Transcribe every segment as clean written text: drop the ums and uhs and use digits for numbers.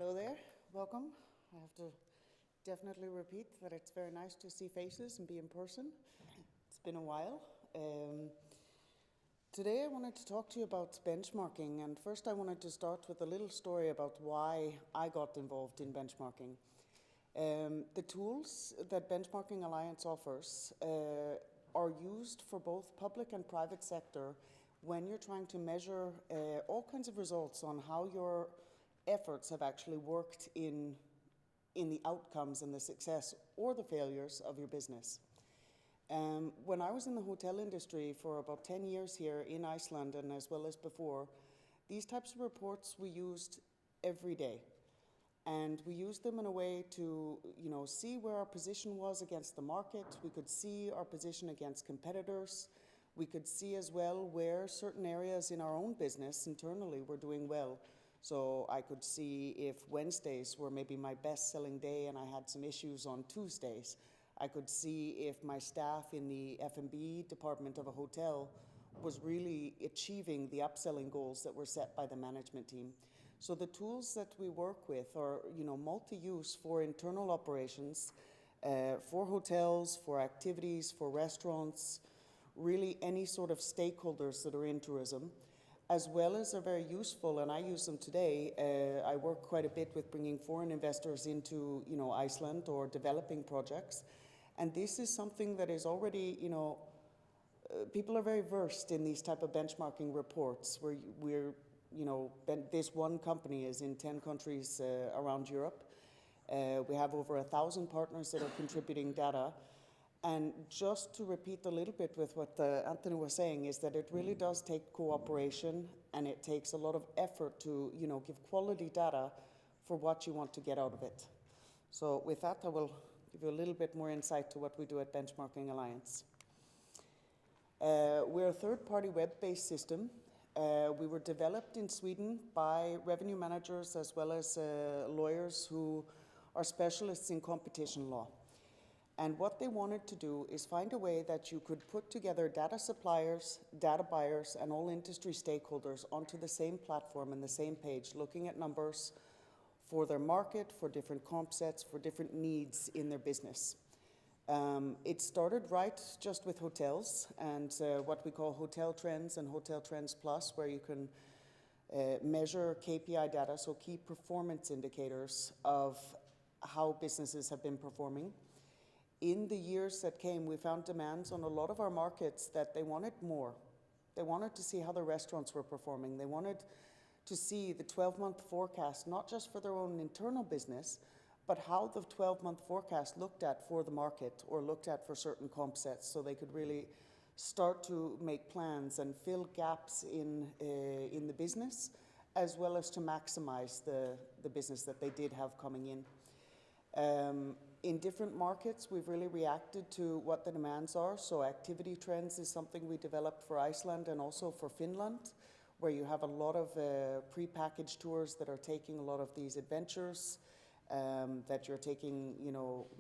Hello there, welcome. I have to definitely repeat that it's very nice to see faces and be in person. It's been a while. Today I wanted to talk to you about benchmarking, and first I wanted to start with a little story about why I got involved in benchmarking. The tools that Benchmarking Alliance offers are used for both public and private sector when you're trying to measure all kinds of results on how your efforts have actually worked in the outcomes and the success or the failures of your business. When I was in the hotel industry for about 10 years here in Iceland and as well as before, these types of reports we used every day. And we used them in a way to, see where our position was against the market. We could see our position against competitors. We could see as well where certain areas in our own business internally were doing well. So I could see if Wednesdays were maybe my best-selling day and I had some issues on Tuesdays. I could see if my staff in the F&B department of a hotel was really achieving the upselling goals that were set by the management team. So the tools that we work with are, multi-use for internal operations, for hotels, for activities, for restaurants, really any sort of stakeholders that are in tourism, as well as are very useful, and I use them today. I work quite a bit with bringing foreign investors into, Iceland or developing projects. And this is something that is already, people are very versed in these type of benchmarking reports where we're, this one company is in 10 countries around Europe. We have over 1,000 partners that are contributing data. And just to repeat a little bit with what Anthony was saying is that it really does take cooperation and it takes a lot of effort to, give quality data for what you want to get out of it. So with that, I will give you a little bit more insight to what we do at Benchmarking Alliance. We're a third-party web-based system. We were developed in Sweden by revenue managers as well as lawyers who are specialists in competition law. And what they wanted to do is find a way that you could put together data suppliers, data buyers, and all industry stakeholders onto the same platform and the same page, looking at numbers for their market, for different comp sets, for different needs in their business. It started right just with hotels and what we call Hotel Trends and Hotel Trends Plus, where you can measure KPI data, so key performance indicators of how businesses have been performing. In the years that came, we found demands on a lot of our markets that they wanted more. They wanted to see how the restaurants were performing. They wanted to see the 12-month forecast, not just for their own internal business, but how the 12-month forecast looked at for the market or looked at for certain comp sets, so they could really start to make plans and fill gaps in the business, as well as to maximize the business that they did have coming in. In different markets, we've really reacted to what the demands are. So activity trends is something we developed for Iceland and also for Finland, where you have a lot of pre-packaged tours that are taking a lot of these adventures, that you're taking,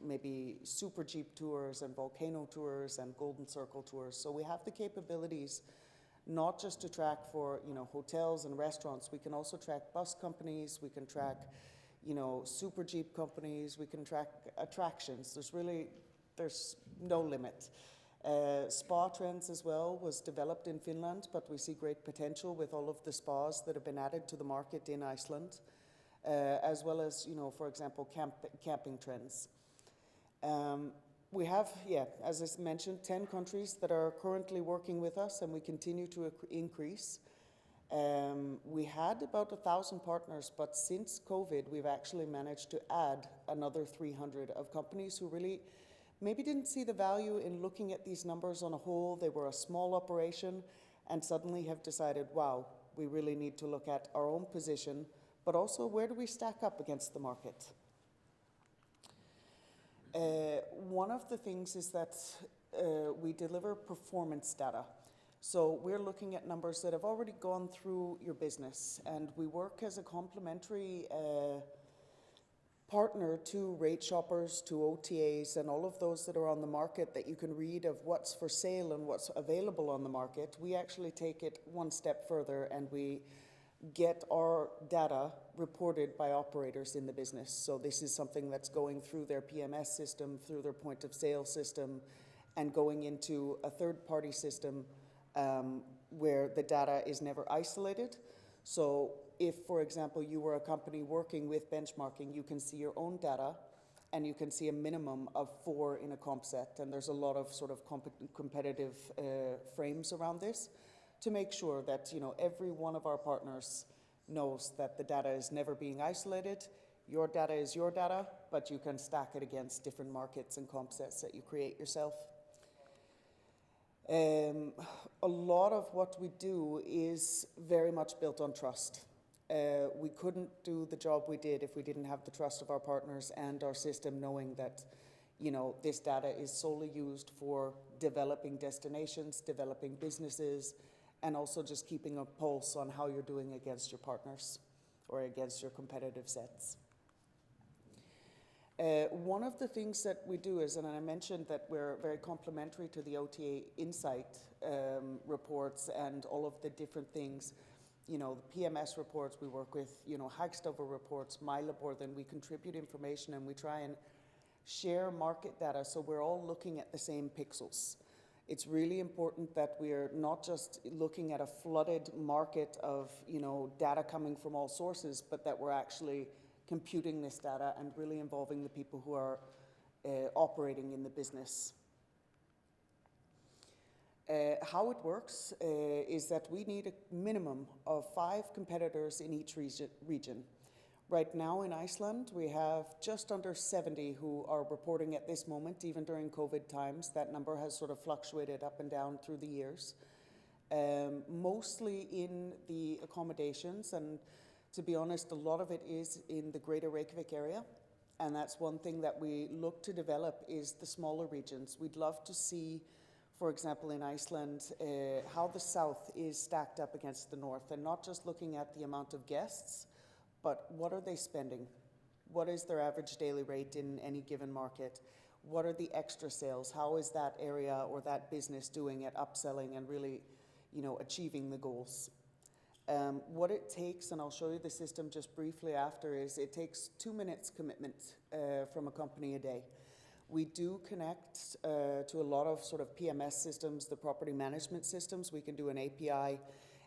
maybe super jeep tours and volcano tours and golden circle tours. So we have the capabilities not just to track for, hotels and restaurants. We can also track bus companies. We can track super jeep companies, we can track attractions. There's no limit. Spa trends as well was developed in Finland, but we see great potential with all of the spas that have been added to the market in Iceland, as well as, for example, camping trends. We have, as I mentioned, 10 countries that are currently working with us, and we continue to increase. We had about 1,000 partners, but since COVID, we've actually managed to add another 300 of companies who really maybe didn't see the value in looking at these numbers on a whole. They were a small operation and suddenly have decided, wow, we really need to look at our own position, but also where do we stack up against the market? One of the things is that we deliver performance data. So we're looking at numbers that have already gone through your business, and we work as a complementary partner to rate shoppers, to OTAs, and all of those that are on the market that you can read of what's for sale and what's available on the market. We actually take it one step further, and we get our data reported by operators in the business. So this is something that's going through their PMS system, through their point of sale system, and going into a third-party system where the data is never isolated. So if, for example, you were a company working with benchmarking, you can see your own data, and you can see a minimum of 4 in a comp set. And there's a lot of sort of competitive frames around this to make sure that, you know, every one of our partners knows that the data is never being isolated. Your data is your data, but you can stack it against different markets and comp sets that you create yourself. A lot of what we do is very much built on trust. We couldn't do the job we did if we didn't have the trust of our partners and our system, knowing that, you know, this data is solely used for developing destinations, developing businesses, and also just keeping a pulse on how you're doing against your partners or against your competitive sets. One of the things that we do is, and I mentioned that we're very complementary to the OTA Insight reports and all of the different things, you know, the PMS reports we work with, you know, Hagstover reports, Mylabor, then we contribute information and we try and share market data so we're all looking at the same pixels. It's really important that we're not just looking at a flooded market of, you know, data coming from all sources, but that we're actually computing this data and really involving the people who are operating in the business. How it works is that we need a minimum of 5 competitors in each region. Right now in Iceland, we have just under 70 who are reporting at this moment. Even during COVID times, that number has sort of fluctuated up and down through the years. Mostly in the accommodations, and to be honest, a lot of it is in the greater Reykjavik area. And that's one thing that we look to develop is the smaller regions. We'd love to see, for example, in Iceland, how the south is stacked up against the north, and not just looking at the amount of guests, but what are they spending? What is their average daily rate in any given market? What are the extra sales? How is that area or that business doing at upselling and really, you know, achieving the goals? What it takes, and I'll show you the system just briefly after, is it takes 2 minutes commitment from a company a day. We do connect to a lot of sort of PMS systems, the property management systems. We can do an API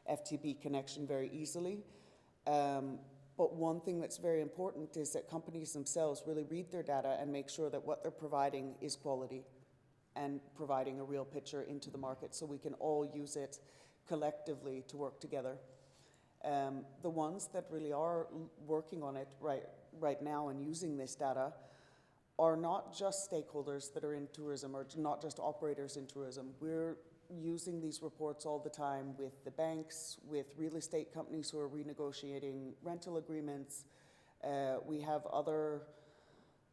FTP connection very easily. But one thing that's very important is that companies themselves really read their data and make sure that what they're providing is quality and providing a real picture into the market so we can all use it collectively to work together. The ones that really are working on it right now and using this data are not just stakeholders that are in tourism or not just operators in tourism. We're using these reports all the time with the banks, with real estate companies who are renegotiating rental agreements. We have other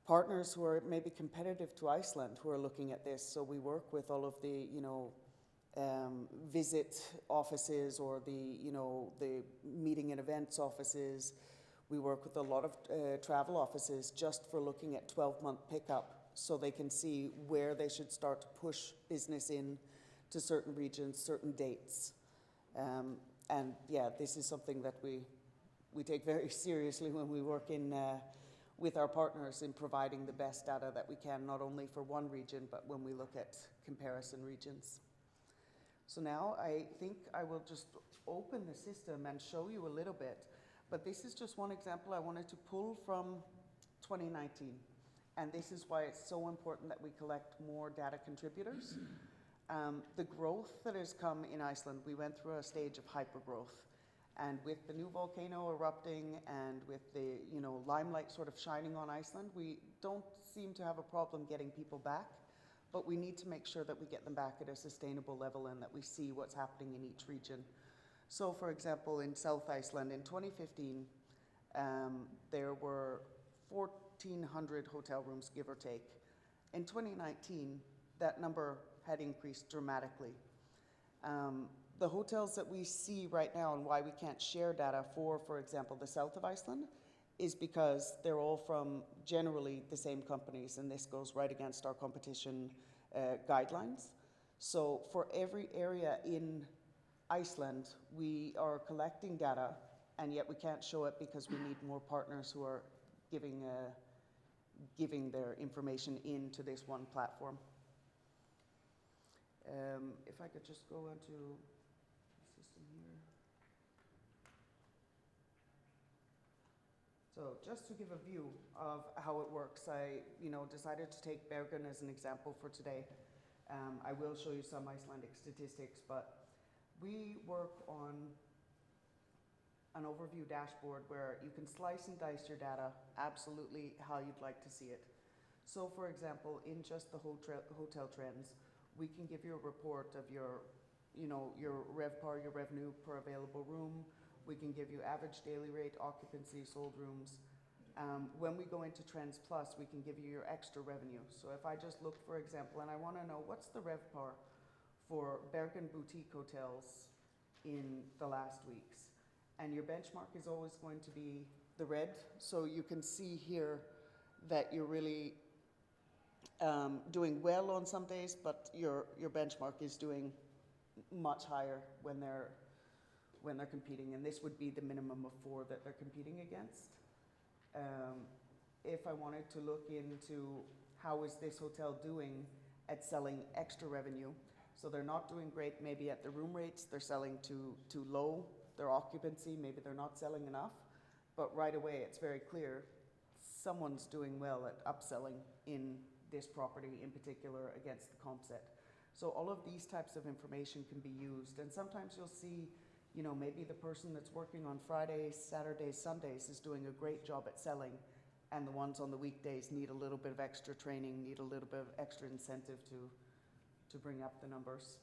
partners who are maybe competitive to Iceland who are looking at this. So we work with all of the, you know, visit offices or the, you know, the meeting and events offices. We work with a lot of travel offices just for looking at 12-month pickup so they can see where they should start to push business in to certain regions, certain dates. And yeah, this is something that we take very seriously when we work in with our partners in providing the best data that we can, not only for one region, but when we look at comparison regions. So now I think I will just open the system and show you a little bit. But this is just one example I wanted to pull from 2019. And this is why it's so important that we collect more data contributors. The growth that has come in Iceland, we went through a stage of hypergrowth. And with the new volcano erupting and with the, you know, limelight sort of shining on Iceland, we don't seem to have a problem getting people back, but we need to make sure that we get them back at a sustainable level and that we see what's happening in each region. So for example, in South Iceland in 2015, there were 1,400 hotel rooms, give or take. In 2019, that number had increased dramatically. The hotels that we see right now and why we can't share data for example, the south of Iceland, is because they're all from generally the same companies, and this goes right against our competition guidelines. So for every area in Iceland, we are collecting data and yet we can't show it because we need more partners who are giving their information into this one platform. If I could just go onto the system here. So just to give a view of how it works, I decided to take Bergen as an example for today. I will show you some Icelandic statistics, but we work on an overview dashboard where you can slice and dice your data absolutely how you'd like to see it. So for example, in just the hotel trends, we can give you a report of your RevPAR, your revenue per available room. We can give you average daily rate, occupancy, sold rooms. When we go into Trends Plus, we can give you your extra revenue. So if I just look, for example, and I want to know what's the RevPAR for Bergen boutique hotels in the last weeks. And your benchmark is always going to be the red. So you can see here that you're really doing well on some days, but your benchmark is doing much higher when they're competing, and this would be the minimum of 4 that they're competing against. If I wanted to look into how is this hotel doing at selling extra revenue, so they're not doing great maybe at the room rates, they're selling too low, their occupancy, maybe they're not selling enough, but right away it's very clear someone's doing well at upselling in this property in particular against the comp set. So all of these types of information can be used, and sometimes you'll see maybe the person that's working on Fridays, Saturdays, Sundays is doing a great job at selling, and the ones on the weekdays need a little bit of extra training, need a little bit of extra incentive to bring up the numbers.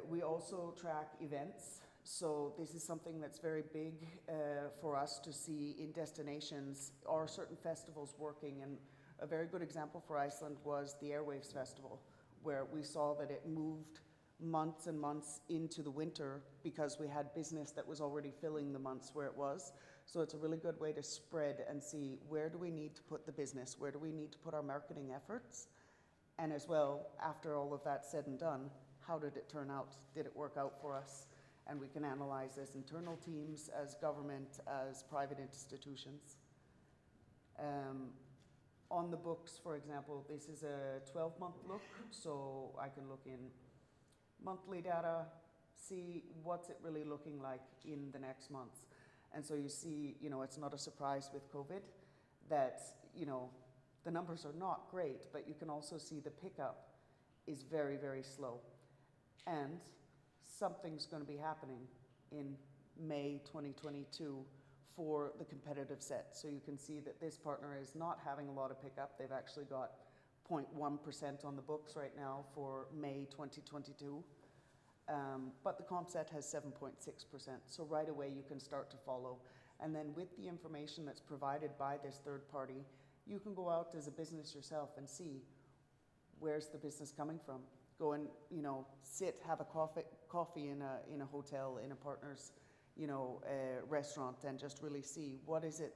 We also track events. So this is something that's very big for us to see in destinations. Are certain festivals working? And a very good example for Iceland was the Airwaves Festival, where we saw that it moved months and months into the winter because we had business that was already filling the months where it was. So it's a really good way to spread and see where do we need to put the business, where do we need to put our marketing efforts, and as well, after all of that said and done, how did it turn out? Did it work out for us? And we can analyze as internal teams, as government, as private institutions. On the books, for example, this is a 12-month look, so I can look in monthly data, see what's it really looking like in the next months. And so you see, it's not a surprise with COVID that, the numbers are not great, but you can also see the pickup is very, very slow. And something's going to be happening in May 2022 for the competitive set. So you can see that this partner is not having a lot of pickup. They've actually got 0.1% on the books right now for May 2022. But the comp set has 7.6%. So right away you can start to follow. And then with the information that's provided by this third party, you can go out as a business yourself and see where's the business coming from. Go and sit, have a coffee in a hotel, in a partner's restaurant, and just really see what is it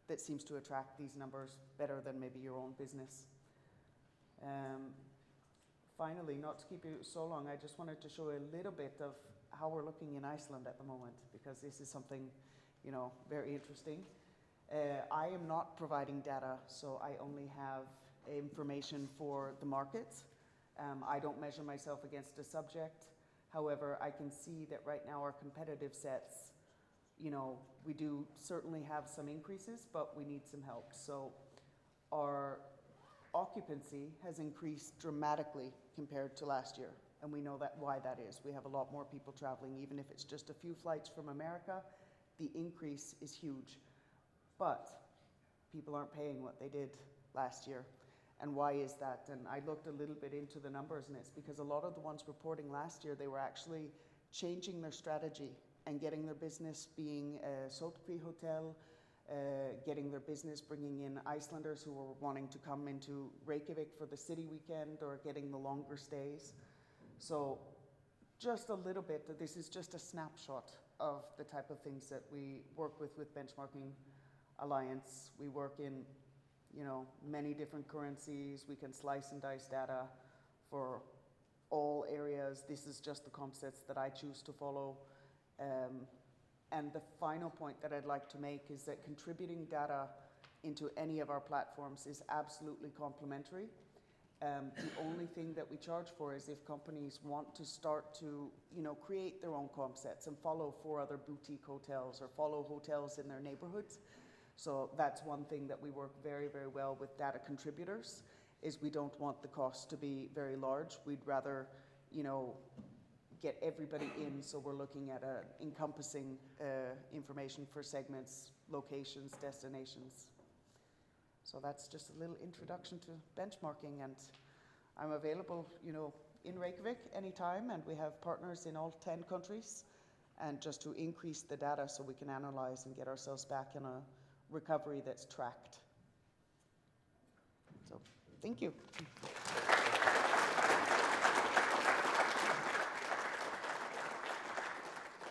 that seems to attract these numbers better than maybe your own business. Finally, not to keep you so long, I just wanted to show you a little bit of how we're looking in Iceland at the moment, because this is something very interesting. I am not providing data, so I only have information for the market. I don't measure myself against a subject. However, I can see that right now our competitive sets, we do certainly have some increases, but we need some help. So our occupancy has increased dramatically compared to last year, and we know why that is. We have a lot more people traveling, even if it's just a few flights from America, the increase is huge. But people aren't paying what they did last year. And why is that? And I looked a little bit into the numbers, and it's because a lot of the ones reporting last year, they were actually changing their strategy and getting their business being a Sotqui hotel, getting their business bringing in Icelanders who were wanting to come into Reykjavik for the city weekend, or getting the longer stays. So just a little bit, this is just a snapshot of the type of things that we work with Benchmarking Alliance. We work in many different currencies. We can slice and dice data for all areas. This is just the comp sets that I choose to follow. And the final point that I'd like to make is that contributing data into any of our platforms is absolutely complementary. The only thing that we charge for is if companies want to start to, create their own comp sets and follow 4 other boutique hotels or follow hotels in their neighborhoods. So that's one thing that we work very, very well with data contributors, is we don't want the cost to be very large. We'd rather, get everybody in, so we're looking at encompassing information for segments, locations, destinations. So that's just a little introduction to benchmarking, and I'm available, in Reykjavik anytime, and we have partners in all 10 countries, and just to increase the data so we can analyze and get ourselves back in a recovery that's tracked. So, thank you.